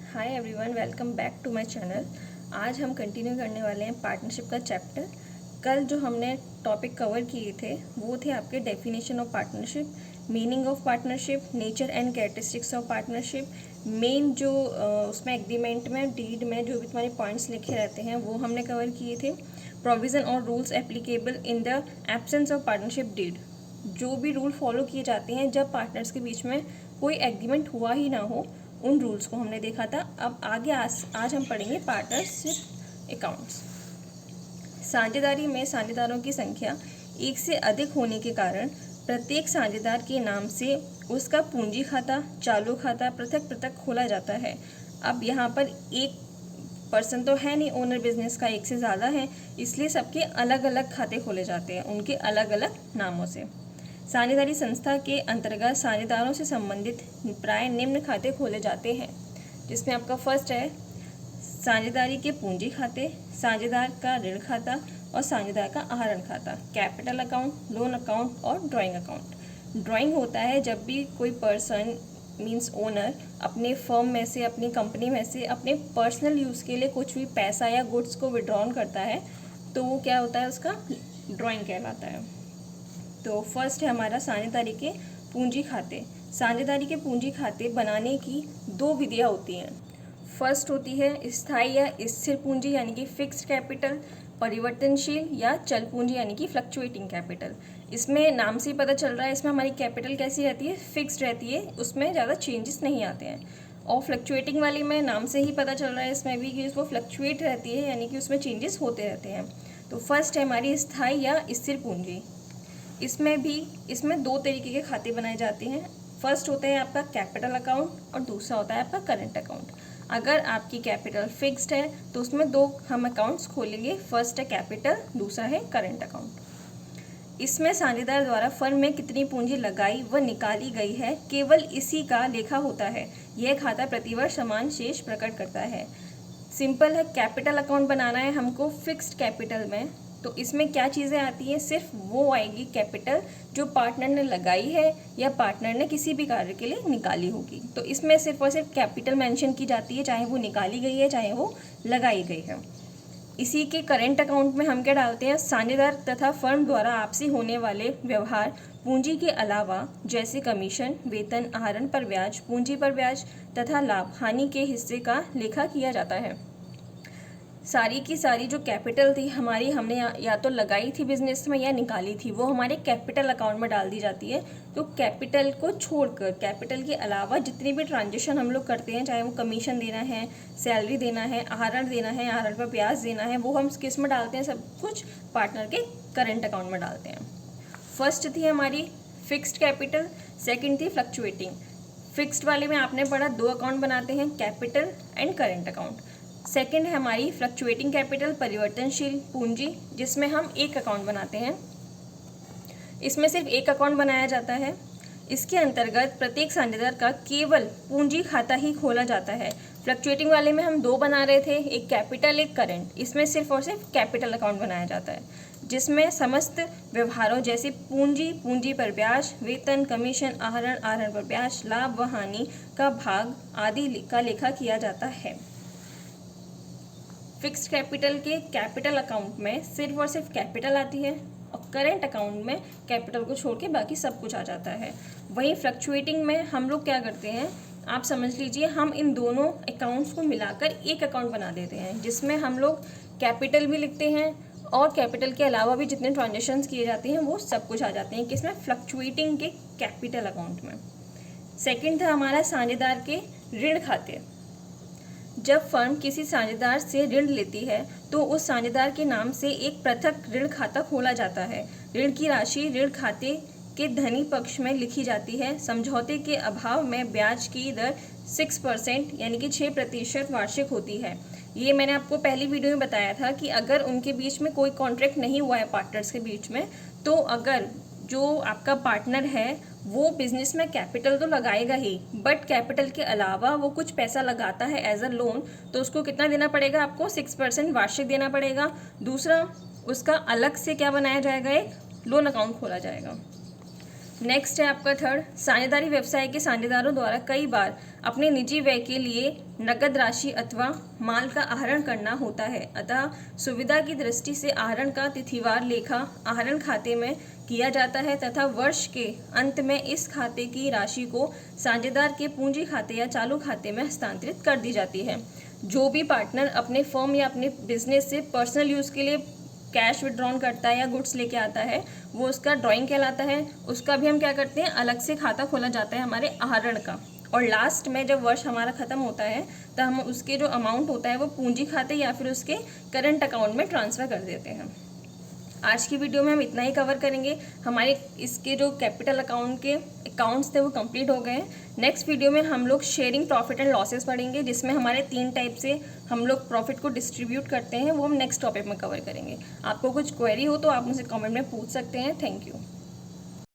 Hi everyone, welcome back to my channel. आज हम continue करने वाले हैं पार्टनरशिप का चैप्टर। कल जो हमने टॉपिक कवर किए थे वो थे आपके definition of partnership, meaning of partnership, nature and characteristics of partnership. Main जो उसमें एग्रीमेंट में, डीड में जो भी तुम्हारे पॉइंट्स लिखे रहते हैं वो हमने कवर किए थे। प्रोविज़न और rules applicable in the absence of partnership deed, जो भी रूल फॉलो किए जाते हैं जब पार्टनर्स के बीच में कोई एग्रीमेंट हुआ ही ना हो, उन रूल्स को हमने देखा था। अब आगे आज हम पढ़ेंगे पार्टनरशिप अकाउंट्स। साझेदारी में साझेदारों की संख्या एक से अधिक होने के कारण प्रत्येक साझेदार के नाम से उसका पूंजी खाता, चालू खाता पृथक पृथक खोला जाता है। अब यहाँ पर एक पर्सन तो है नहीं, ओनर बिजनेस का एक से ज़्यादा है, इसलिए सबके अलग अलग खाते खोले जाते हैं उनके अलग अलग नामों से। साझेदारी संस्था के अंतर्गत साझेदारों से संबंधित प्राय निम्न खाते खोले जाते हैं, जिसमें आपका फर्स्ट है साझेदारी के पूंजी खाते, साझेदार का ऋण खाता और साझेदार का आहरण खाता, कैपिटल अकाउंट, लोन अकाउंट और ड्राइंग अकाउंट। ड्राइंग होता है जब भी कोई पर्सन मीन्स ओनर अपने फर्म में से, अपनी कंपनी में से अपने पर्सनल यूज़ के लिए कुछ भी पैसा या गुड्स को विड्रॉन करता है तो वो क्या होता है, उसका ड्राइंग कहलाता है। तो फर्स्ट है हमारा साझेदारी के पूंजी खाते। साझेदारी के पूंजी खाते बनाने की दो विधियाँ होती हैं। फर्स्ट होती है स्थायी या स्थिर पूंजी यानी कि फिक्स्ड कैपिटल, परिवर्तनशील या चल पूंजी यानी कि फ्लक्चुएटिंग कैपिटल। इसमें नाम से ही पता चल रहा है, इसमें हमारी कैपिटल कैसी रहती है, फिक्स्ड रहती है, उसमें ज़्यादा चेंजेस नहीं आते हैं। और फ्लक्चुएटिंग वाली में नाम से ही पता चल रहा है इसमें भी कि उसको फ्लक्चुएट रहती है यानी कि उसमें चेंजेस होते रहते हैं। तो फर्स्ट है हमारी स्थायी या स्थिर पूंजी। इसमें दो तरीके के खाते बनाए जाते हैं। फर्स्ट होता है आपका कैपिटल अकाउंट और दूसरा होता है आपका करंट अकाउंट। अगर आपकी कैपिटल फिक्स्ड है तो उसमें दो हम अकाउंट्स खोलेंगे, फर्स्ट है कैपिटल, दूसरा है करंट अकाउंट। इसमें साझेदार द्वारा फर्म में कितनी पूंजी लगाई व निकाली गई है केवल इसी का लेखा होता है। यह खाता प्रतिवर्ष समान शेष प्रकट करता है। सिंपल है, कैपिटल अकाउंट बनाना है हमको फिक्स्ड कैपिटल में, तो इसमें क्या चीज़ें आती हैं, सिर्फ वो आएगी कैपिटल जो पार्टनर ने लगाई है या पार्टनर ने किसी भी कार्य के लिए निकाली होगी। तो इसमें सिर्फ और सिर्फ कैपिटल मेंशन की जाती है, चाहे वो निकाली गई है चाहे वो लगाई गई है। इसी के करंट अकाउंट में हम क्या डालते हैं, साझेदार तथा फर्म द्वारा आपसी होने वाले व्यवहार पूंजी के अलावा जैसे कमीशन, वेतन, आहरण पर ब्याज, पूंजी पर ब्याज तथा लाभ हानि के हिस्से का लेखा किया जाता है। सारी की सारी जो कैपिटल थी हमारी, हमने या तो लगाई थी बिजनेस में या निकाली थी, वो हमारे कैपिटल अकाउंट में डाल दी जाती है। तो कैपिटल को छोड़कर, कैपिटल के अलावा जितनी भी ट्रांजेक्शन हम लोग करते हैं, चाहे वो कमीशन देना है, सैलरी देना है, आहरण देना है, आहरण पर ब्याज देना है, वो हम किस में डालते हैं, सब कुछ पार्टनर के करंट अकाउंट में डालते हैं। फर्स्ट थी हमारी फिक्स्ड कैपिटल, सेकेंड थी फ्लक्चुएटिंग। फिक्स्ड वाले में आपने पढ़ा दो अकाउंट बनाते हैं, capital and current account. Second है हमारी फ्लक्चुएटिंग कैपिटल, परिवर्तनशील पूंजी, जिसमें हम एक अकाउंट बनाते हैं। इसमें सिर्फ एक अकाउंट बनाया जाता है। इसके अंतर्गत प्रत्येक साझेदार का केवल पूंजी खाता ही खोला जाता है। फ्लक्चुएटिंग वाले में हम दो बना रहे थे, एक कैपिटल एक करंट। इसमें सिर्फ और सिर्फ कैपिटल अकाउंट बनाया जाता है, जिसमें समस्त व्यवहारों जैसे पूंजी, पूंजी पर ब्याज, वेतन, कमीशन, आहरण, आहरण पर ब्याज, लाभ व हानि का भाग आदि का लेखा किया जाता है। फिक्स्ड कैपिटल के कैपिटल अकाउंट में सिर्फ और सिर्फ कैपिटल आती है और करंट अकाउंट में कैपिटल को छोड़ के बाकी सब कुछ आ जाता है। वहीं फ्लक्चुएटिंग में हम लोग क्या करते हैं, आप समझ लीजिए, हम इन दोनों अकाउंट्स को मिलाकर एक अकाउंट बना देते हैं, जिसमें हम लोग कैपिटल भी लिखते हैं और कैपिटल के अलावा भी जितने ट्रांजेक्शन्स किए जाते हैं वो सब कुछ आ जाते हैं किसमें, फ्लक्चुएटिंग के कैपिटल अकाउंट में। सेकेंड था हमारा साझेदार के ऋण खाते। जब फर्म किसी साझेदार से ऋण लेती है तो उस साझेदार के नाम से एक पृथक ऋण खाता खोला जाता है। ऋण की राशि ऋण खाते के धनी पक्ष में लिखी जाती है। समझौते के अभाव में ब्याज की दर 6% यानी कि 6% वार्षिक होती है। ये मैंने आपको पहली वीडियो में बताया था कि अगर उनके बीच में कोई कॉन्ट्रैक्ट नहीं हुआ है पार्टनर्स के बीच में, तो अगर जो आपका पार्टनर है वो बिजनेस में कैपिटल तो लगाएगा ही, बट कैपिटल के अलावा वो कुछ पैसा लगाता है एज अ लोन, तो उसको कितना देना पड़ेगा, आपको 6% वार्षिक देना पड़ेगा। दूसरा, उसका अलग से क्या बनाया जाएगा, एक लोन अकाउंट खोला जाएगा। नेक्स्ट है आपका थर्ड, साझेदारी व्यवसाय के साझेदारों द्वारा कई बार अपने निजी व्यय के लिए नकद राशि अथवा माल का आहरण करना होता है। अतः सुविधा की दृष्टि से आहरण का तिथिवार लेखा आहरण खाते में किया जाता है तथा वर्ष के अंत में इस खाते की राशि को साझेदार के पूंजी खाते या चालू खाते में हस्तांतरित कर दी जाती है। जो भी पार्टनर अपने फर्म या अपने बिजनेस से पर्सनल यूज़ के लिए कैश विड्रॉन करता है या गुड्स लेके आता है, वो उसका ड्राइंग कहलाता है। उसका भी हम क्या करते हैं, अलग से खाता खोला जाता है हमारे आहरण का। और लास्ट में जब वर्ष हमारा ख़त्म होता है तो हम उसके जो अमाउंट होता है वो पूंजी खाते या फिर उसके करंट अकाउंट में ट्रांसफ़र कर देते हैं। आज की वीडियो में हम इतना ही कवर करेंगे। हमारे इसके जो कैपिटल अकाउंट के अकाउंट्स थे वो कंप्लीट हो गए हैं। नेक्स्ट वीडियो में हम लोग शेयरिंग प्रॉफिट एंड लॉसेस पढ़ेंगे, जिसमें हमारे 3 टाइप से हम लोग प्रॉफिट को डिस्ट्रीब्यूट करते हैं, वो हम नेक्स्ट टॉपिक में कवर करेंगे। आपको कुछ क्वेरी हो तो आप मुझसे कमेंट में पूछ सकते हैं। Thank you.